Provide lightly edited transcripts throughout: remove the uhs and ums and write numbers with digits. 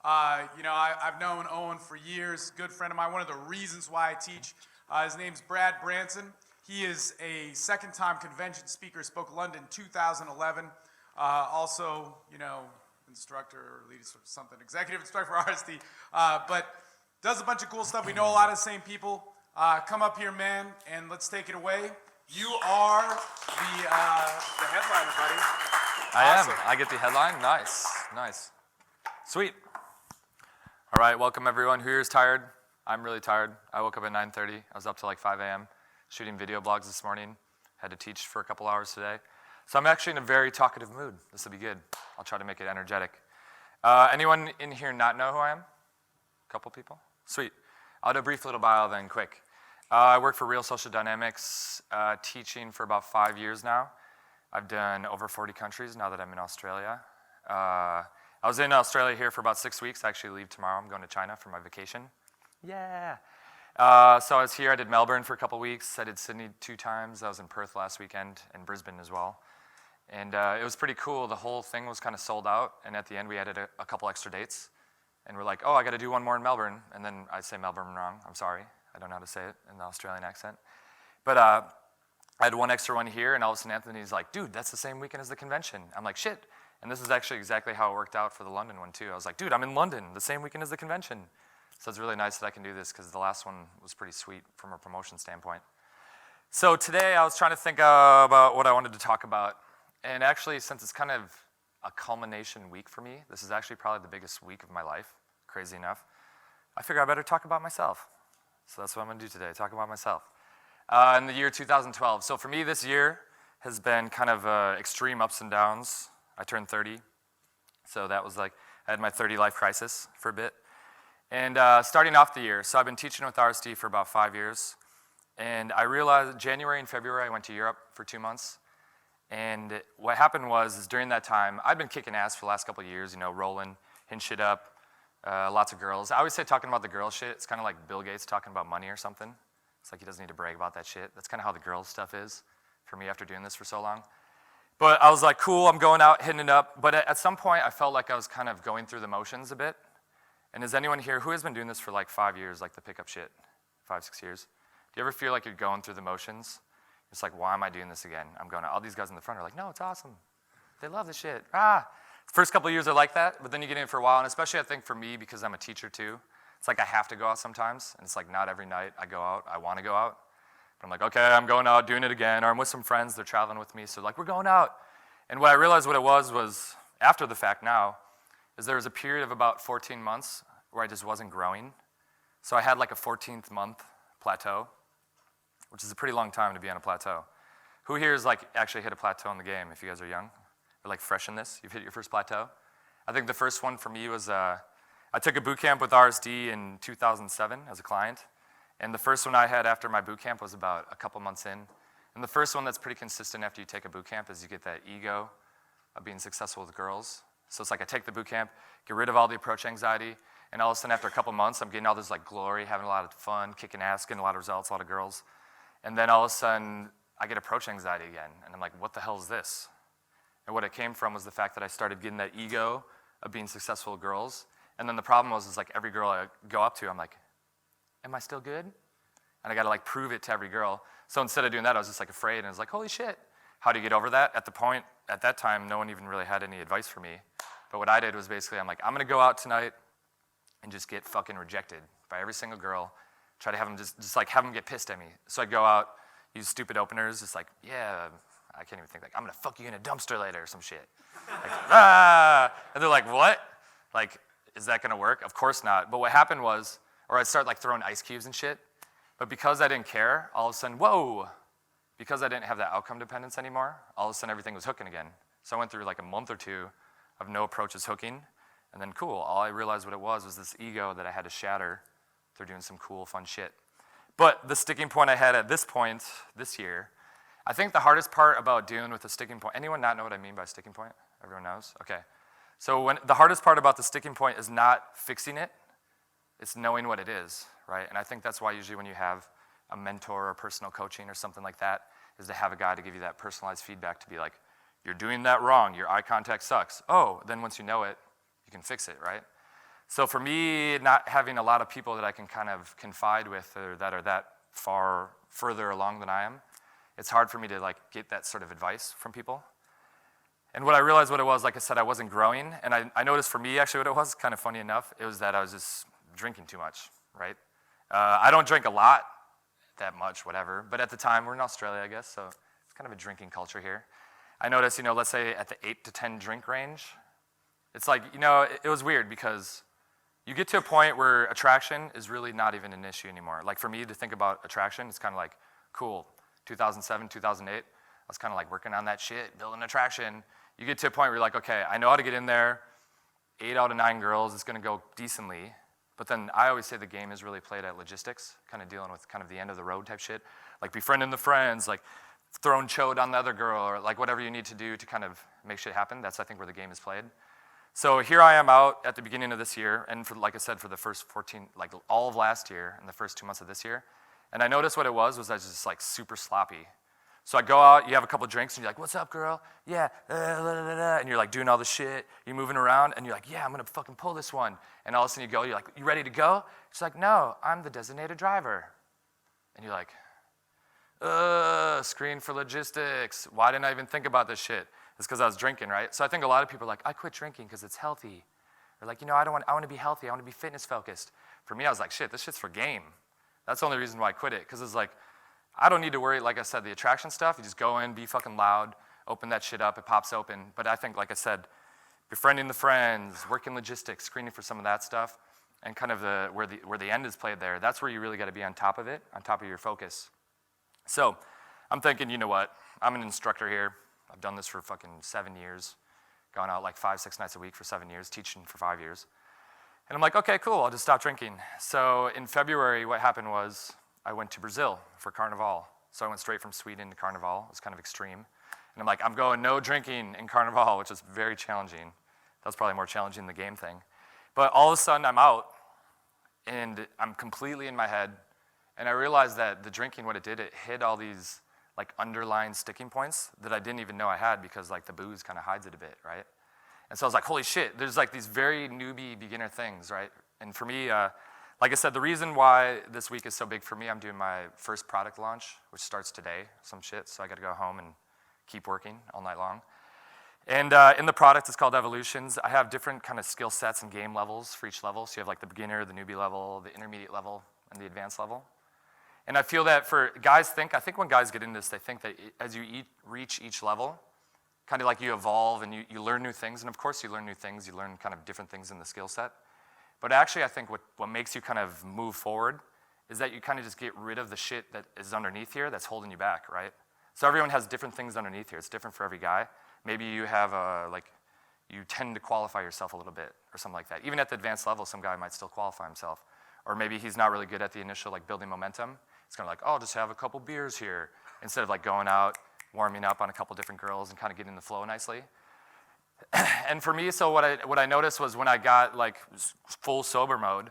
I've known Owen for years, good friend of mine. One of the reasons why I teach. His name's Branson. He is a second-time convention speaker, spoke London 2011. Also, instructor or lead something, executive instructor for RSD. But does a bunch of cool stuff. We know a lot of the same people. Come up here, man, and let's take it away. You are the headliner, buddy. I am. I get the headline. Nice. Sweet. All right, welcome everyone. Who here is tired? I'm really tired. I woke up at 9:30. I was up till like 5 a.m. shooting video blogs this morning. Had to teach for a couple hours today. So I'm actually in a very talkative mood. This will be good. I'll try to make it energetic. Anyone in here not know who I am? A couple people? Sweet. I'll do a brief little bio then quick. I work for Real Social Dynamics, teaching for about 5 years now. I've done over 40 countries now that I'm in Australia. I was in Australia here for about 6 weeks. I actually leave tomorrow. I'm going to China for my vacation. Yeah. So I was here. I did Melbourne for a couple weeks. I did Sydney 2 times. I was in Perth last weekend and Brisbane as well. And it was pretty cool. The whole thing was kind of sold out. And at the end, we added a couple extra dates. And we're like, oh, I got to do one more in Melbourne. And then I say Melbourne wrong. I'm sorry. I don't know how to say it in the Australian accent. But I had one extra one here. And all of a sudden, Anthony's like, dude, that's the same weekend as the convention. I'm like, shit. And this is actually exactly how it worked out for the London one, too. I was like, dude, I'm in London the same weekend as the convention. So it's really nice that I can do this because the last one was pretty sweet from a promotion standpoint. So today I was trying to think about what I wanted to talk about. And actually, since it's kind of a culmination week for me, this is actually probably the biggest week of my life, crazy enough, I figured I better talk about myself. So that's what I'm going to do today, talk about myself. In the year 2012. So for me, this year has been kind of extreme ups and downs. I turned 30, so that was like, I had my 30 life crisis for a bit. And starting off the year, so I've been teaching with RSD for about 5 years, and I realized January and February I went to Europe for 2 months, and what happened was during that time, I'd been kicking ass for the last couple of years, rolling, hitting shit up, lots of girls. I always say talking about the girl shit, it's kind of like Bill Gates talking about money or something. It's like he doesn't need to brag about that shit. That's kind of how the girls stuff is for me after doing this for so long. But I was like, cool, I'm going out, hitting it up. But at some point, I felt like I was kind of going through the motions a bit. And is anyone here, who has been doing this for like 5 years, like the pickup shit, 5, 6 years? Do you ever feel like you're going through the motions? It's like, why am I doing this again? I'm going out. All these guys in the front are like, no, it's awesome. They love this shit. First couple of years are like that, but then you get in it for a while. And especially I think for me, because I'm a teacher too, it's like I have to go out sometimes. And it's like not every night I go out. I want to go out. But I'm like, okay, I'm going out, doing it again. Or I'm with some friends, they're traveling with me. So like, we're going out. And what I realized what it was after the fact now, is there was a period of about 14 months where I just wasn't growing. So I had like a 14th month plateau, which is a pretty long time to be on a plateau. Who here has like actually hit a plateau in the game if you guys are young? Or like fresh in this? You've hit your first plateau? I think the first one for me was, I took a boot camp with RSD in 2007 as a client. And the first one I had after my boot camp was about a couple months in. And the first one that's pretty consistent after you take a boot camp is you get that ego of being successful with girls. So it's like I take the boot camp, get rid of all the approach anxiety, and all of a sudden after a couple months, I'm getting all this like glory, having a lot of fun, kicking ass, getting a lot of results, a lot of girls. And then all of a sudden, I get approach anxiety again. And I'm like, what the hell is this? And what it came from was the fact that I started getting that ego of being successful with girls. And then the problem was like every girl I go up to, I'm like, am I still good? And I got to like prove it to every girl. So instead of doing that, I was just like afraid, and I was like, holy shit. How do you get over that? At that time, no one even really had any advice for me. But what I did was basically, I'm like, I'm gonna go out tonight and just get fucking rejected by every single girl. Try to have them just like have them get pissed at me. So I'd go out, use stupid openers, just like, yeah, I can't even think, like, I'm gonna fuck you in a dumpster later or some shit. Like, and they're like, what? Like, is that gonna work? Of course not. But what happened was, or I'd start like throwing ice cubes and shit. But because I didn't care, all of a sudden, whoa, because I didn't have that outcome dependence anymore, all of a sudden everything was hooking again. So I went through like a month or two of no approaches hooking, and then cool, all I realized what it was this ego that I had to shatter through doing some cool, fun shit. But the sticking point I had at this point, this year, I think the hardest part about dealing with the sticking point, anyone not know what I mean by sticking point? Everyone knows? Okay. So the hardest part about the sticking point is not fixing it, it's knowing what it is, right? And I think that's why usually when you have a mentor or personal coaching or something like that, is to have a guy to give you that personalized feedback to be like, you're doing that wrong, your eye contact sucks. Oh, then once you know it, you can fix it, right? So for me, not having a lot of people that I can kind of confide with or that are that further along than I am, it's hard for me to like get that sort of advice from people. And what I realized what it was, like I said, I wasn't growing. And I noticed for me, actually, what it was, kind of funny enough, it was that I was just drinking too much, right? I don't drink a lot, that much, whatever. But at the time, we're in Australia, I guess, so it's kind of a drinking culture here. I noticed, let's say at the 8 to 10 drink range, it's like, it was weird because you get to a point where attraction is really not even an issue anymore. Like for me to think about attraction, it's kind of like, cool, 2007, 2008, I was kind of like working on that shit, building attraction. You get to a point where you're like, okay, I know how to get in there. 8 out of 9 girls, it's gonna go decently. But then I always say the game is really played at logistics, kind of dealing with kind of the end of the road type shit. Like befriending the friends, like throwing chode on the other girl, or like whatever you need to do to kind of make shit happen. That's, I think, where the game is played. So here I am out at the beginning of this year, and for, like I said, for the first 14, like all of last year and the first 2 months of this year. And I noticed what it was I was just like super sloppy. So I go out, you have a couple drinks, and you're like, what's up, girl? Yeah, and you're like doing all the shit, you're moving around, and you're like, yeah, I'm gonna fucking pull this one. And all of a sudden you go, you're like, you ready to go? She's like, no, I'm the designated driver. And you're like, screen for logistics. Why didn't I even think about this shit? It's because I was drinking, right? So I think a lot of people are like, I quit drinking because it's healthy. Or like, I want to be healthy, I want to be fitness focused. For me, I was like, shit, this shit's for game. That's the only reason why I quit it, because it's like, I don't need to worry, like I said, the attraction stuff, you just go in, be fucking loud, open that shit up, it pops open. But I think, like I said, befriending the friends, working logistics, screening for some of that stuff, and kind of where the end is played there, that's where you really got to be on top of it, on top of your focus. So I'm thinking, you know what, I'm an instructor here. I've done this for fucking 7 years, gone out like 5-6 nights a week for 7 years, teaching for 5 years. And I'm like, okay, cool, I'll just stop drinking. So in February, what happened was I went to Brazil for Carnival. So I went straight from Sweden to Carnival. It was kind of extreme. And I'm like, I'm going no drinking in Carnival, which is very challenging. That was probably more challenging than the game thing. But all of a sudden, I'm out, and I'm completely in my head. And I realized that the drinking, what it did, it hit all these like underlying sticking points that I didn't even know I had, because like the booze kind of hides it a bit, right? And so I was like, holy shit, there's like these very newbie beginner things, right? And for me, like I said, the reason why this week is so big for me, I'm doing my first product launch, which starts today, some shit, so I gotta go home and keep working all night long. And in the product, it's called Evolutions. I have different kind of skill sets and game levels for each level. So you have like the beginner, the newbie level, the intermediate level, and the advanced level. And I feel that for guys I think when guys get into this, they think that as you reach each level, kind of like you evolve and you learn new things. And of course you learn new things, you learn kind of different things in the skill set. But actually I think what makes you kind of move forward is that you kind of just get rid of the shit that is underneath here that's holding you back, right? So everyone has different things underneath here. It's different for every guy. Maybe you have you tend to qualify yourself a little bit or something like that. Even at the advanced level, some guy might still qualify himself. Or maybe he's not really good at the initial like building momentum. It's kind of like, oh, just have a couple beers here, instead of like going out, warming up on a couple different girls and kind of getting in the flow nicely. And for me, so what I noticed was when I got like full sober mode,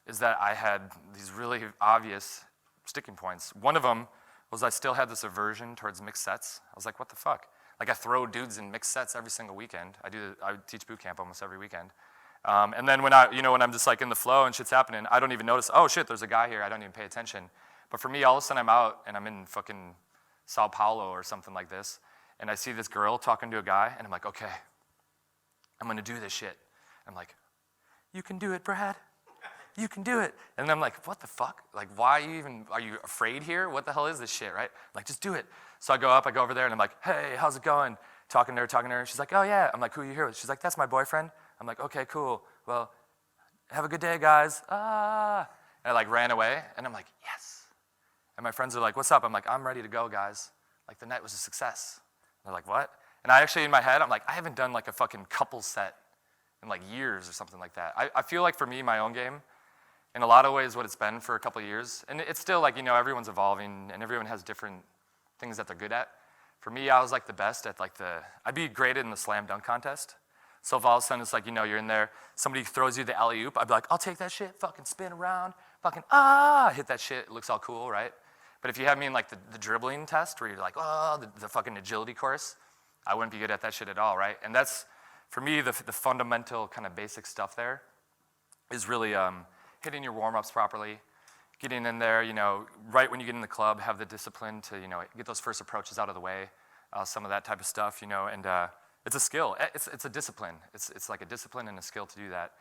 is that I had these really obvious sticking points. One of them was I still had this aversion towards mixed sets. I was like, what the fuck? Like I throw dudes in mixed sets every single weekend. I teach boot camp almost every weekend. And then when I'm just like in the flow and shit's happening, I don't even notice, oh shit, there's a guy here, I don't even pay attention. But for me, all of a sudden I'm out and I'm in fucking Sao Paulo or something like this, and I see this girl talking to a guy, and I'm like, okay, I'm gonna do this shit. I'm like, you can do it, Brad. You can do it. And I'm like, what the fuck? Like, why are you afraid here? What the hell is this shit, right? Like, just do it. So I go over there and I'm like, hey, how's it going? Talking to her. She's like, oh yeah. I'm like, who are you here with? She's like, that's my boyfriend. I'm like, okay, cool. Well, have a good day, guys. And I like ran away and I'm like, yes. And my friends are like, what's up? I'm like, I'm ready to go, guys. Like, the night was a success. And they're like, what? And I actually, in my head, I'm like, I haven't done like a fucking couple set in like years or something like that. I feel like for me, my own game, in a lot of ways what it's been for a couple of years, and it's still like, everyone's evolving and everyone has different things that they're good at. For me, I was like the best at like I'd be graded in the slam dunk contest. So if all of a sudden it's like, you're in there, somebody throws you the alley-oop, I'd be like, I'll take that shit, fucking spin around, fucking hit that shit, it looks all cool, right? But if you have me in like the dribbling test where you're like, the fucking agility course, I wouldn't be good at that shit at all, right? And that's, for me, the fundamental kind of basic stuff there is really hitting your warm-ups properly, getting in there, right when you get in the club, have the discipline to, get those first approaches out of the way, some of that type of stuff, and it's a skill. It's a discipline. It's like a discipline and a skill to do that.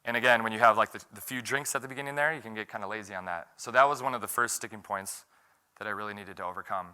And again, when you have like the few drinks at the beginning there, you can get kind of lazy on that. So that was one of the first sticking points that I really needed to overcome.